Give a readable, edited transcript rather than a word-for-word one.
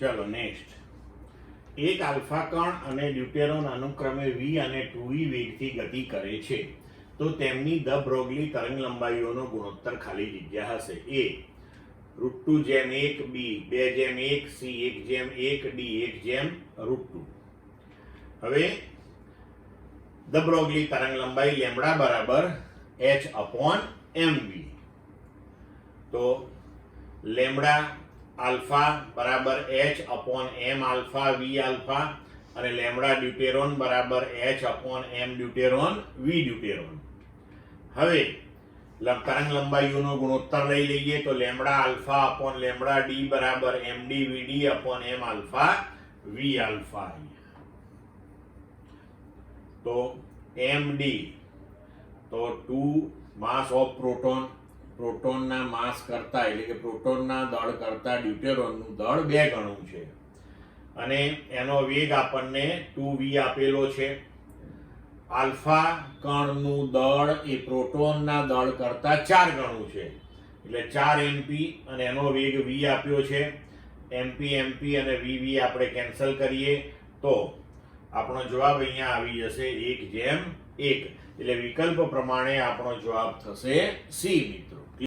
ચલો નેક્સ્ટ, એક આલ્ફા કણ અને ડ્યુટેરોન અનુક્રમે v અને 2v વેગથી ગતિ કરે છે તો તેમની દ બ્રોગલી તરંગ લંબાઈઓનો ગુણોત્તર ખાલી જગ્યા હશે. a √2/1, b 2/1, c 1/1, d 1/√2. હવે દ બ્રોગલી તરંગ લંબાઈ લેમ્બડા બરાબર h/mv. તો લેમ્બડા આલ્ફા બરાબર h/m આલ્ફા v આલ્ફા અને લેમ્બડા ડ્યુટેરોન બરાબર h/m ડ્યુટેરોન v ડ્યુટેરોન. હવે તરંગ લંબાઈઓનો ગુણોત્તર લઈ લઈએ તો lambda alpha upon lambda D બરાબર md vd upon m alpha v alpha. તો md તો 2 માસ ઓફ પ્રોટોન, પ્રોટોનના માસ કરતા એટલે કે પ્રોટોનના દળ કરતા ડ્યુટેરોનનું દળ 2 ગણું છે અને એનો વેગ આપણને 2v આપેલો છે. આલ્ફા કણનું દળ એ પ્રોટોનના દળ કરતા 4 ગણું છે એટલે 4 mp અને એનો વેગ v આપ્યો છે. mp mp અને vv આપણે કેન્સલ કરીએ તો આપણો જવાબ અહીંયા આવી જશે 1/1. એટલે વિકલ્પ પ્રમાણે આપણો જવાબ થશે C મિત્રો.